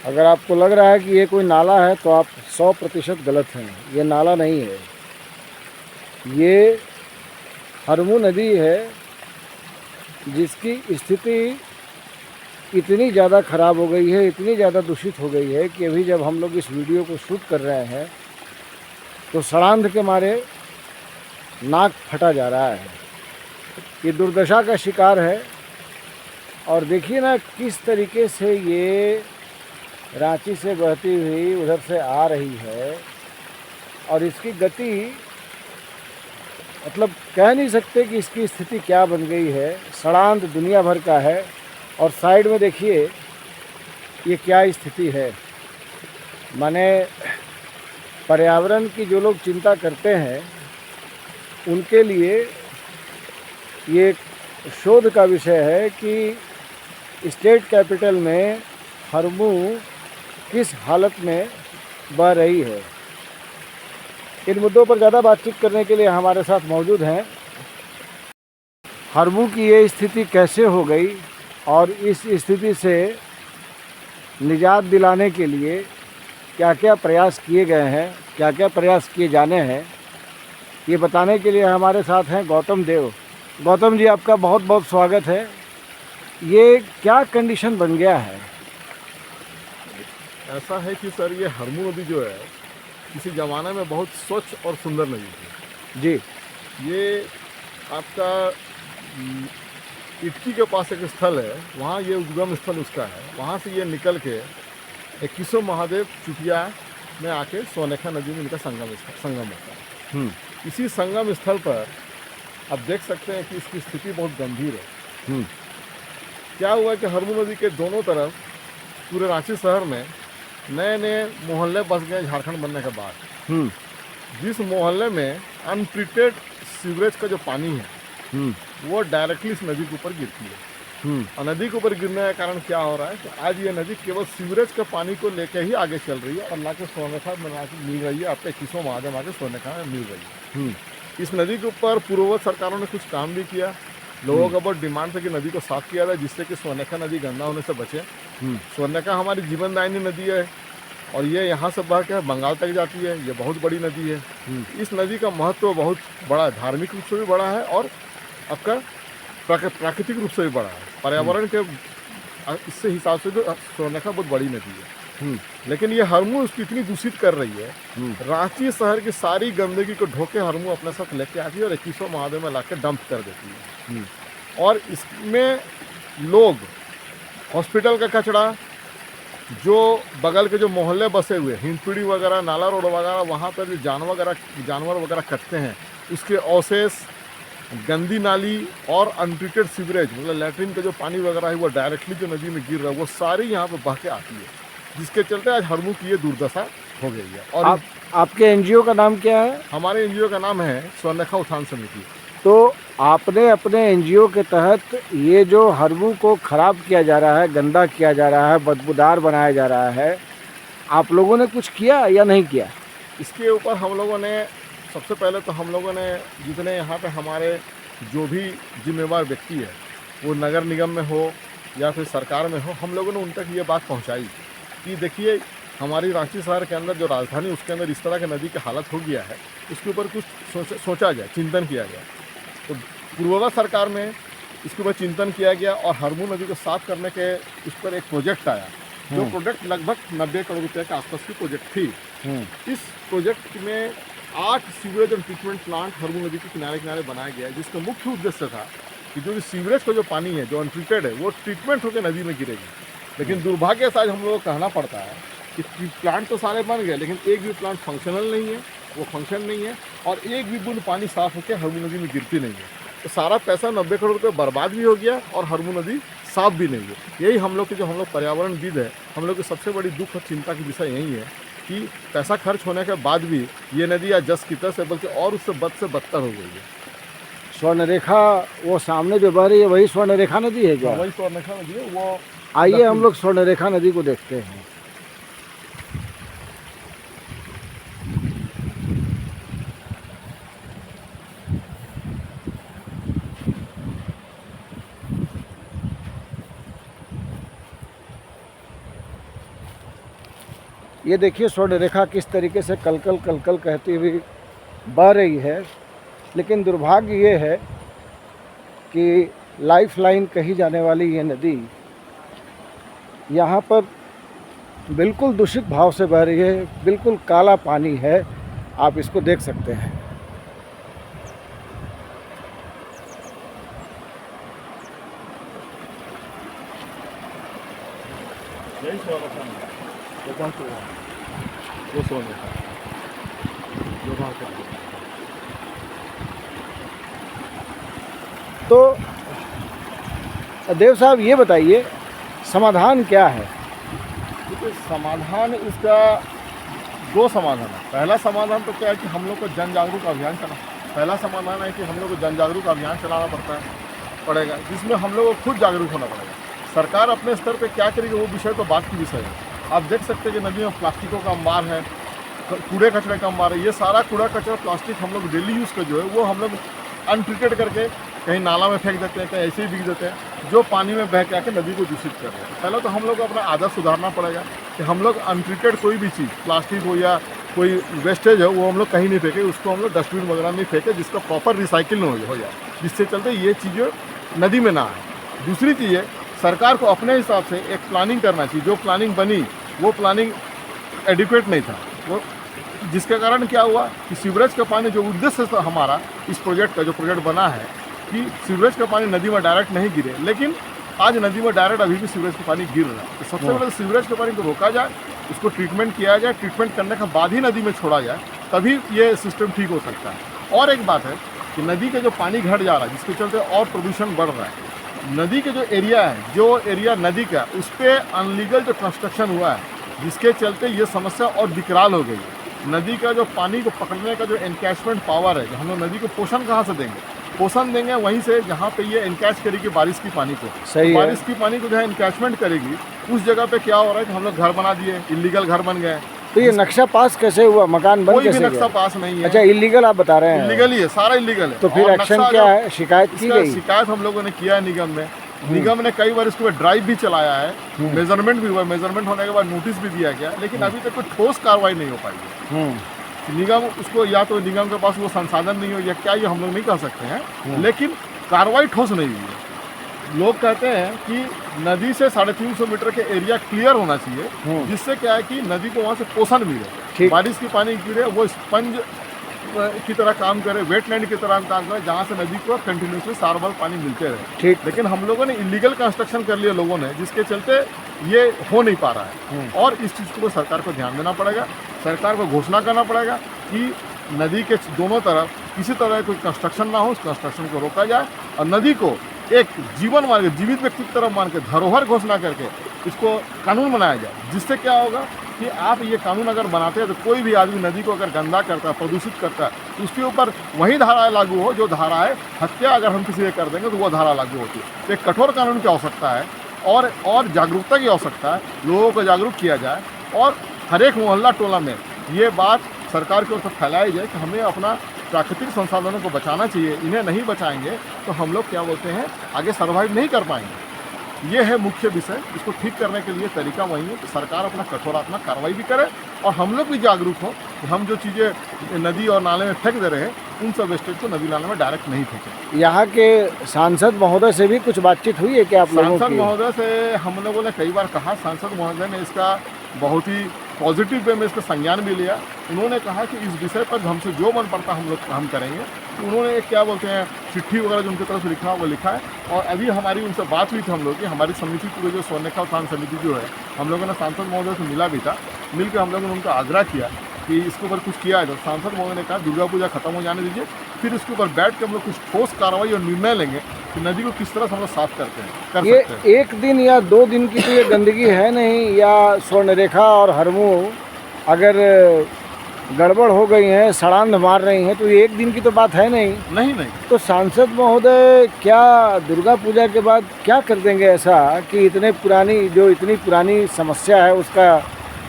अगर आपको लग रहा है कि ये कोई नाला है तो आप 100% गलत हैं। ये नाला नहीं है, ये हरमू नदी है जिसकी स्थिति इतनी ज़्यादा ख़राब हो गई है, इतनी ज़्यादा दूषित हो गई है कि अभी जब हम लोग इस वीडियो को शूट कर रहे हैं तो सड़ांध के मारे नाक फटा जा रहा है। ये दुर्दशा का शिकार है। और देखिए ना किस तरीके से ये रांची से बहती हुई उधर से आ रही है और इसकी गति मतलब कह नहीं सकते कि इसकी स्थिति क्या बन गई है। सड़ांध दुनिया भर का है और साइड में देखिए ये क्या स्थिति है। माने पर्यावरण की जो लोग चिंता करते हैं उनके लिए ये शोध का विषय है कि स्टेट कैपिटल में हरमू किस हालत में बह रही है। इन मुद्दों पर ज़्यादा बातचीत करने के लिए हमारे साथ मौजूद हैं। हरमू की ये स्थिति कैसे हो गई और इस स्थिति से निजात दिलाने के लिए क्या क्या प्रयास किए गए हैं, क्या क्या प्रयास किए जाने हैं, ये बताने के लिए हमारे साथ हैं गौतम देव। गौतम जी, आपका बहुत बहुत स्वागत है। ये क्या कंडीशन बन गया है? ऐसा है कि सर ये हरमू नदी जो है किसी ज़माने में बहुत स्वच्छ और सुंदर नदी थी जी। ये आपका इटकी के पास एक स्थल है, वहाँ ये उद्गम स्थल उसका है। वहाँ से ये निकल के 21 महादेव चुटिया में आके सोनेखा नदी में इनका संगम होता है। इसी संगम स्थल पर आप देख सकते हैं कि इसकी स्थिति बहुत गंभीर है। क्या हुआ कि हरमू नदी के दोनों तरफ पूरे रांची शहर में नए नए मोहल्ले बस गए झारखंड बनने के बाद। जिस मोहल्ले में अनट्रीटेड सीवरेज का जो पानी है वो डायरेक्टली इस नदी के ऊपर गिरती है। और नदी के ऊपर गिरने का कारण क्या हो रहा है कि आज ये नदी केवल सीवरेज के पानी को लेके ही आगे चल रही है और ना कि सोनेखा में मिल रही है। आपके 21 महादेव आके सोनेखा में मिल रही है। इस नदी के ऊपर पूर्ववर्ती सरकारों ने कुछ काम भी किया। लोगों का बहुत डिमांड था कि नदी को साफ किया जाए जिससे कि सोनेखा नदी गंदा होने से बचे। सोनेखा हमारी जीवनदायिनी नदी है और ये यहाँ से बह के बंगाल तक जाती है। ये बहुत बड़ी नदी है। इस नदी का महत्व बहुत बड़ा है, धार्मिक रूप से भी बड़ा है और आपका प्राकृतिक रूप से भी बड़ा है। पर्यावरण के इससे हिसाब से जो सोनेखा बहुत बड़ी नदी है। लेकिन ये हरमू उसकी इतनी दूषित कर रही है, रांची शहर की सारी गंदगी को ढोके हरमू अपने साथ लेके आती है और 21 महादेव में लाके डंप कर देती है। और इसमें लोग हॉस्पिटल का कचरा, जो बगल के जो मोहल्ले बसे हुए हिंदपीढ़ी वगैरह, नाला रोड वगैरह, वहाँ पर जो जानवर वगैरह कटते हैं, उसके अवशेष, गंदी नाली और अनट्रीटेड सीवरेज मतलब लैट्रिन का जो पानी वगैरह है वो डायरेक्टली जो नदी में गिर रहा है वो सारी यहाँ पर बह के आती है, जिसके चलते आज हरमू की ये दुर्दशा हो गई है। और आपके एनजीओ का नाम क्या है? हमारे एनजीओ का नाम है सोनेखा उत्थान समिति। तो आपने अपने एनजीओ के तहत ये जो हरमू को ख़राब किया जा रहा है, गंदा किया जा रहा है, बदबूदार बनाया जा रहा है, आप लोगों ने कुछ किया या नहीं किया? इसके ऊपर हम लोगों ने सबसे पहले तो हम लोगों ने जितने यहाँ पे हमारे जो भी जिम्मेवार व्यक्ति है, वो नगर निगम में हो या फिर सरकार में हो, हम लोगों ने उन तक ये बात पहुँचाई कि देखिए हमारी रांची शहर के अंदर जो राजधानी उसके अंदर इस तरह की नदी की हालत हो गया है, उसके ऊपर कुछ सोचा जाए, चिंतन किया जाए। तो पूर्ववर्ती सरकार में इसके ऊपर चिंतन किया गया और हरमू नदी को साफ करने के उस पर एक प्रोजेक्ट आया। जो प्रोजेक्ट लगभग 90 करोड़ रुपये के आसपास की प्रोजेक्ट थी। इस प्रोजेक्ट में 8 सीवरेज और ट्रीटमेंट प्लांट हरमू नदी के किनारे किनारे बनाया गया है, जिसका मुख्य उद्देश्य था कि जो सीवरेज का जो पानी है जो अनट्रीटेड है वो ट्रीटमेंट होकर नदी में गिरेगी। लेकिन दुर्भाग्य से आज हम लोगों को कहना पड़ता है कि प्लांट तो सारे बन गए लेकिन एक भी प्लांट फंक्शनल नहीं है, वो फंक्शन नहीं है और एक भी बूंद पानी साफ होकर हरमू नदी में गिरती नहीं है। तो सारा पैसा 90 करोड़ रुपये बर्बाद भी हो गया और हरमू नदी साफ भी नहीं है। यही हम लोग की जो हम लोग पर्यावरणविद है, हम लोग की सबसे बड़ी दुख और चिंता की विषय यही है कि पैसा खर्च होने के बाद भी ये नदी आज जस की तस है, बल्कि और उससे बद से बदतर हो गई है। स्वर्णरेखा वो सामने जो बह रही है वही स्वर्णरेखा नदी है क्या? वही स्वर्णरेखा नदी है। वो आइए हम लोग स्वर्णरेखा नदी को देखते हैं। ये देखिए स्वर्णरेखा किस तरीके से कलकल कलकल कहती हुई बह रही है। लेकिन दुर्भाग्य ये है कि लाइफ लाइन कही जाने वाली ये नदी यहाँ पर बिल्कुल दूषित भाव से बह रही है, बिल्कुल काला पानी है, आप इसको देख सकते हैं। यही सोना वो कौन सा वो सोने का जो वहाँ का। तो देव साहब ये बताइए समाधान क्या है? देखिए समाधान इसका दो समाधान है। पहला समाधान तो क्या है कि हम लोग को जन जागरूक अभियान चला। पहला समाधान है कि हम लोग को जन जागरूक अभियान चलाना पड़ेगा, जिसमें हम लोग को खुद जागरूक होना पड़ेगा। सरकार अपने स्तर पे क्या करेगी वो विषय तो बात की विषय है। आप देख सकते हैं कि नदी में प्लास्टिकों का अंबार है, कूड़े कचरे का अंबार है। ये सारा कूड़ा कचरा प्लास्टिक हम लोग डेली यूज़ का जो है वो हम लोग अनट्रीटेड करके कहीं नाला में फेंक देते हैं, कहीं ऐसे ही बिक देते हैं, जो पानी में बह के आके नदी को दूषित कर रहे हैं। पहले तो हम लोग को अपना आदत सुधारना पड़ेगा कि हम लोग अनट्रीटेड कोई भी चीज़, प्लास्टिक हो या कोई वेस्टेज है, वो हम लोग कहीं नहीं फेंके, उसको हम लोग डस्टबिन वगैरह में फेंके, जिसका प्रॉपर रिसाइकिल हो जाए, जिससे चलते ये चीज़ें नदी में ना आए। दूसरी चीज़ है सरकार को अपने हिसाब से एक प्लानिंग करना चाहिए। जो प्लानिंग बनी वो प्लानिंग एडिक्वेट नहीं था, वो जिसके कारण क्या हुआ कि सीवरेज का पानी, जो उद्देश्य था हमारा इस प्रोजेक्ट का, जो प्रोजेक्ट बना है कि सीवरेज का पानी नदी में डायरेक्ट नहीं गिरे, लेकिन आज नदी में डायरेक्ट अभी भी सीवरेज का पानी गिर रहा है। तो सबसे पहले सीवरेज के पानी को रोका जाए, उसको ट्रीटमेंट किया जाए, ट्रीटमेंट करने के बाद ही नदी में छोड़ा जाए, तभी ये सिस्टम ठीक हो सकता है। और एक बात है कि नदी का जो पानी घट जा रहा है, जिसके चलते और प्रदूषण बढ़ रहा है। नदी के जो एरिया है, जो एरिया नदी का, उस पर अनलीगल जो कंस्ट्रक्शन हुआ है, जिसके चलते ये समस्या और विकराल हो गई है। नदी का जो पानी को पकड़ने का जो एनकैचमेंट पावर है, हम लोग नदी को पोषण कहाँ से देंगे? पोषण देंगे वहीं से जहाँ पे ये एनकैच करेगी बारिश की पानी को। सही तो है। बारिश की पानी को जहाँ एनकैचमेंट करेगी, उस जगह पे क्या हो रहा है कि हम लोग घर बना दिए, इलीगल घर बन गए। तो ये नक्शा पास कैसे हुआ, मकान बन कोई भी कैसे नक्शा गया? पास नहीं है। अच्छा, इलीगल आप बता रहे हैं? इलीगल ही है, सारा इलीगल है। तो फिर और एक्शन नक्शा क्या जो- है? शिकायत की इसका गई? शिकायत हम लोगों ने किया है निगम में। निगम ने कई बार इसके ऊपर ड्राइव भी चलाया है, मेजरमेंट भी हुआ, मेजरमेंट होने के बाद नोटिस भी दिया गया, लेकिन अभी तक कोई ठोस कार्रवाई नहीं हो पाई है। निगम उसको, या तो निगम के पास वो संसाधन नहीं हो या क्या, ये हम लोग नहीं कह सकते हैं, लेकिन कार्रवाई ठोस नहीं हुई है। लोग कहते हैं कि नदी से 350 मीटर के एरिया क्लियर होना चाहिए, जिससे क्या है कि नदी को वहाँ से पोषण मिले, बारिश की पानी गिरे, वो स्पंज की तरह काम करे, वेटलैंड की तरह काम करे, जहाँ से नदी को कंटिन्यूसली साल भर पानी मिलते रहे। ठीक। लेकिन हम लोगों ने इलीगल कंस्ट्रक्शन कर लिया लोगों ने, जिसके चलते ये हो नहीं पा रहा है। और इस चीज़ को सरकार को ध्यान देना पड़ेगा, सरकार को घोषणा करना पड़ेगा कि नदी के दोनों तरफ किसी तरह कोई कंस्ट्रक्शन ना हो, उस कंस्ट्रक्शन को रोका जाए और नदी को एक जीवन मान के, जीवित व्यक्ति की तरफ मान के, धरोहर घोषणा करके इसको कानून बनाया जाए। जिससे क्या होगा कि आप ये कानून अगर बनाते हैं तो कोई भी आदमी नदी को अगर गंदा करता है, प्रदूषित करता है, तो उसके ऊपर वही धाराएं लागू हो जो धाराएं हत्या अगर हम किसी से कर देंगे तो वो धारा लागू होती है। तो एक कठोर कानून की आवश्यकता है और जागरूकता की आवश्यकता है। लोगों को जागरूक किया जाए और हर एक मोहल्ला टोला में ये बात सरकार की ओर से फैलाई जाए कि हमें अपना प्राकृतिक संसाधनों को बचाना चाहिए। इन्हें नहीं बचाएंगे तो हम लोग क्या बोलते हैं, आगे सर्वाइव नहीं कर पाएंगे। ये है मुख्य विषय। इसको ठीक करने के लिए तरीका वही है कि सरकार अपना कठोरात्मक कार्रवाई भी करे और हम लोग भी जागरूक हो कि हम जो चीज़ें नदी और नाले में फेंक दे रहे हैं, उन सब वेस्टेज को नदी नाले में डायरेक्ट नहीं फेंकें। यहाँ के सांसद महोदय से भी कुछ बातचीत हुई है क्या आप लोगों सांसद की? महोदय से हम लोगों ने कई बार कहा, सांसद महोदय ने इसका बहुत ही पॉजिटिव वे में इसका संज्ञान भी लिया। उन्होंने कहा कि इस विषय पर हमसे जो मन पड़ता हम करेंगे। तो उन्होंने एक क्या बोलते हैं, चिट्ठी वगैरह जो उनकी तरफ से लिखा वो लिखा है। और अभी हमारी उनसे बात हुई थी हम लोग की, हमारी समिति पूरी जो स्वर्णरेखा उत्थान समिति जो है, हम लोगों ने सांसद महोदय से मिला भी था। मिलकर हम लोगों ने उनका आग्रह किया कि इसके ऊपर कुछ किया है। तो सांसद महोदय ने कहा दुर्गा पूजा खत्म हो जाने दीजिए, फिर इसके ऊपर बैठ के हम लोग कुछ ठोस कार्रवाई और निर्णय लेंगे कि नदी को किस तरह से हम लोग साफ कर सकते हैं। ये एक दिन या 2 दिन की तो ये गंदगी है नहीं, या स्वर्णरेखा और हरमू अगर गड़बड़ हो गई हैं, सड़ांध मार रही हैं, तो ये एक दिन की तो बात है नहीं। तो सांसद महोदय क्या दुर्गा पूजा के बाद क्या कर देंगे ऐसा कि इतनी पुरानी समस्या है उसका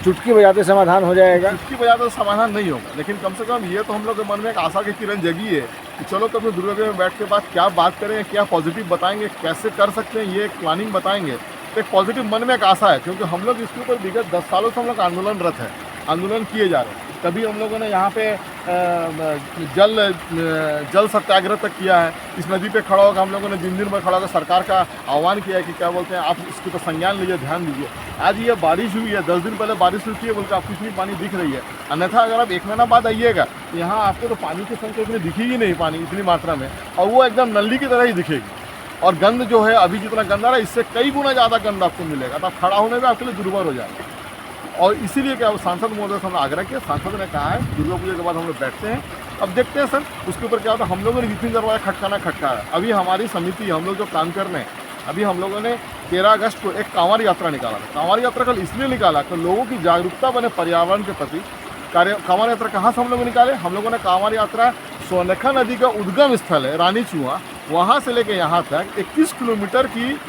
चुटकी बजाते समाधान हो जाएगा? चुटकी बजाते समाधान नहीं होगा, लेकिन कम से कम ये तो हम लोग के मन में एक आशा की किरण जगी है कि चलो कभी दुर्गा पूजा में बैठ के बाद क्या बात करें, क्या पॉजिटिव बताएंगे, कैसे कर सकते हैं, ये एक प्लानिंग बताएंगे। तो एक पॉजिटिव मन में एक आशा है, क्योंकि हम लोग इसके ऊपर विगत 10 सालों से हम लोग आंदोलनरत है, आंदोलन किए जा रहे हैं। कभी हम लोगों ने यहाँ पे जल सत्याग्रह तक किया है। इस नदी पे खड़ा होकर हम लोगों ने दिन में खड़ा होकर सरकार का आह्वान किया है कि क्या बोलते हैं, आप इसके ऊपर संज्ञान लीजिए, ध्यान दीजिए। आज ये बारिश हुई है, 10 दिन पहले बारिश हुई है, बोलकर आपको इतनी पानी दिख रही है। अन्यथा अगर आप 1 महीना बाद आइएगा तो यहाँ आपको तो पानी की संख्या इतनी दिखेगी नहीं, पानी इतनी मात्रा में, और वो एकदम नली की तरह ही दिखेगी। और गंद जो है अभी जितना गंदा रहा है, इससे कई गुना ज़्यादा गंद आपको मिलेगा, तो आप खड़ा होने में आपके लिए दुर्भर हो जाएगा। और इसीलिए क्या सांसद महोदय से हमने आग्रह किया, सांसद ने कहा है दुर्गा पूजा के बाद हम लोग बैठते हैं, अब देखते हैं सर उसके ऊपर क्या होता है। हम लोगों ने जितनी दरवाजा खटकाया है। अभी हमारी समिति, हम लोग जो काम कर रहे हैं, अभी हम लोगों ने 13 अगस्त को एक कांवड़ यात्रा निकाला था। कांवड़ यात्रा कल इसलिए निकाला कि लोगों की जागरूकता बने पर्यावरण के प्रति। कांवड़ यात्रा कहाँ से हम लोग निकाले? हम लोगों ने कांवड़ यात्रा सोनखा नदी का उद्गम स्थल है रानी चुआ, वहाँ से लेके यहाँ तक 21 किलोमीटर की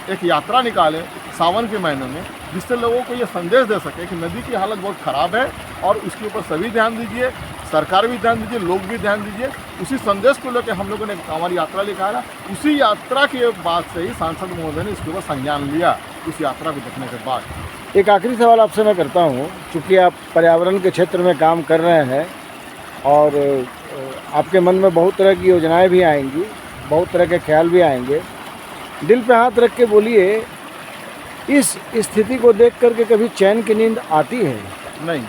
एक यात्रा निकाले सावन के महीने में, जिससे लोगों को ये संदेश दे सके कि नदी की हालत बहुत ख़राब है और उसके ऊपर सभी ध्यान दीजिए, सरकार भी ध्यान दीजिए, लोग भी ध्यान दीजिए। उसी संदेश को लेकर हम लोगों ने कांवड़ यात्रा निकाला। उसी यात्रा के बाद से ही सांसद महोदय ने इसके ऊपर संज्ञान लिया, उस यात्रा को देखने के बाद। एक आखिरी सवाल आपसे मैं करता हूँ, चूँकि आप पर्यावरण के क्षेत्र में काम कर रहे हैं और आपके मन में बहुत तरह की योजनाएं भी आएंगी, बहुत तरह के ख्याल भी आएंगे, दिल पे हाथ रख के बोलिए, इस स्थिति को देख करके कभी चैन की नींद आती है? नहीं,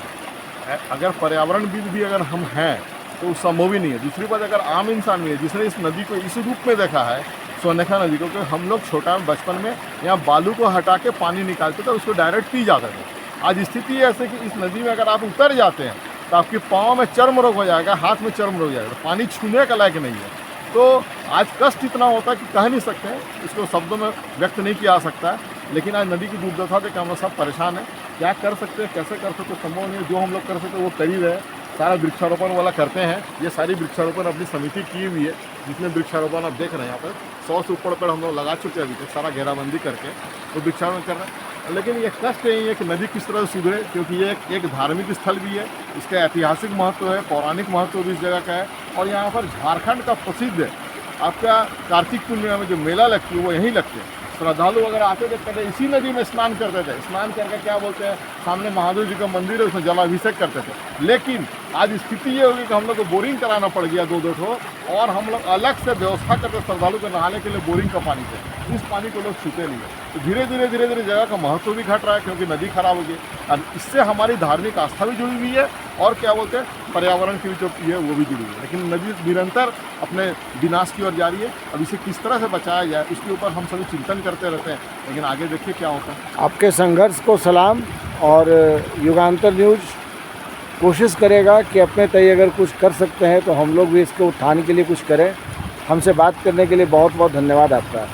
अगर पर्यावरणविद भी अगर हम हैं तो संभव ही नहीं है। दूसरी बात, अगर आम इंसान भी है जिसने इस नदी को इस रूप में देखा है, सोनखा नदी को, क्योंकि हम लोग छोटा बचपन में यहाँ बालू को हटा के पानी निकालते थे, उसको डायरेक्ट पी जाते थे। आज स्थिति ऐसे कि इस नदी में अगर आप उतर जाते हैं तो आपके पाँव में चर्म रोग हो जाएगा, हाथ में चर्म रोग हो जाएगा, पानी छूने का लायक नहीं है। तो आज कष्ट इतना होता है कि कह नहीं सकते हैं, इसको शब्दों में व्यक्त नहीं किया जा सकता है। लेकिन आज नदी की दुर्दशा देख हम लोग सब परेशान हैं। क्या कर सकते हैं, कैसे कर सकते, संभव नहीं है। जो हम लोग कर सकते हैं वो कर ही रहे। सारा वृक्षारोपण वाला करते हैं, ये सारी वृक्षारोपण अपनी समिति की हुई है, जिसमें वृक्षारोपण आप देख रहे हैं यहाँ पर 100 से ऊपर पेड़ हम लोग लगा चुके हैं अभी तक, सारा घेराबंदी करके तो वृक्षारोपण कर रहे हैं। लेकिन ये कष्ट यही है कि नदी किस तरह से सुधरे, क्योंकि ये एक धार्मिक स्थल भी है, इसका ऐतिहासिक महत्व है, पौराणिक महत्व भी इस जगह का है। और यहाँ पर झारखंड का प्रसिद्ध आपका कार्तिक पूर्णिमा में जो मेला लगती है वो यहीं लगते हैं। श्रद्धालु अगर आते थे कहते इसी नदी में स्नान करते थे, स्नान करके क्या बोलते हैं, सामने महादेव जी का मंदिर है, उसमें जलाभिषेक करते थे। लेकिन आज स्थिति ये होगी कि हम लोग को बोरिंग कराना पड़ गया 2-2 ठो, और हम लोग अलग से व्यवस्था करते श्रद्धालु को नहाने के लिए बोरिंग का पानी से। इस पानी को लोग छूते नहीं है। तो धीरे धीरे जगह का महत्व भी घट रहा है, क्योंकि नदी खराब हो गई और इससे हमारी धार्मिक आस्था भी जुड़ी हुई है, और क्या बोलते हैं, पर्यावरण की जो है वो भी जुड़ी हुई है। लेकिन नदी निरंतर अपने विनाश की ओर जा रही है। अब इसे किस तरह से बचाया जाए, इसके ऊपर हम सभी चिंतन करते रहते हैं, लेकिन आगे देखिए क्या होता है। आपके संघर्ष को सलाम। और युगांतर न्यूज़ कोशिश करेगा कि अपने तय अगर कुछ कर सकते हैं तो हम लोग भी इसके उत्थान के लिए कुछ करें। हमसे बात करने के लिए बहुत बहुत धन्यवाद आपका।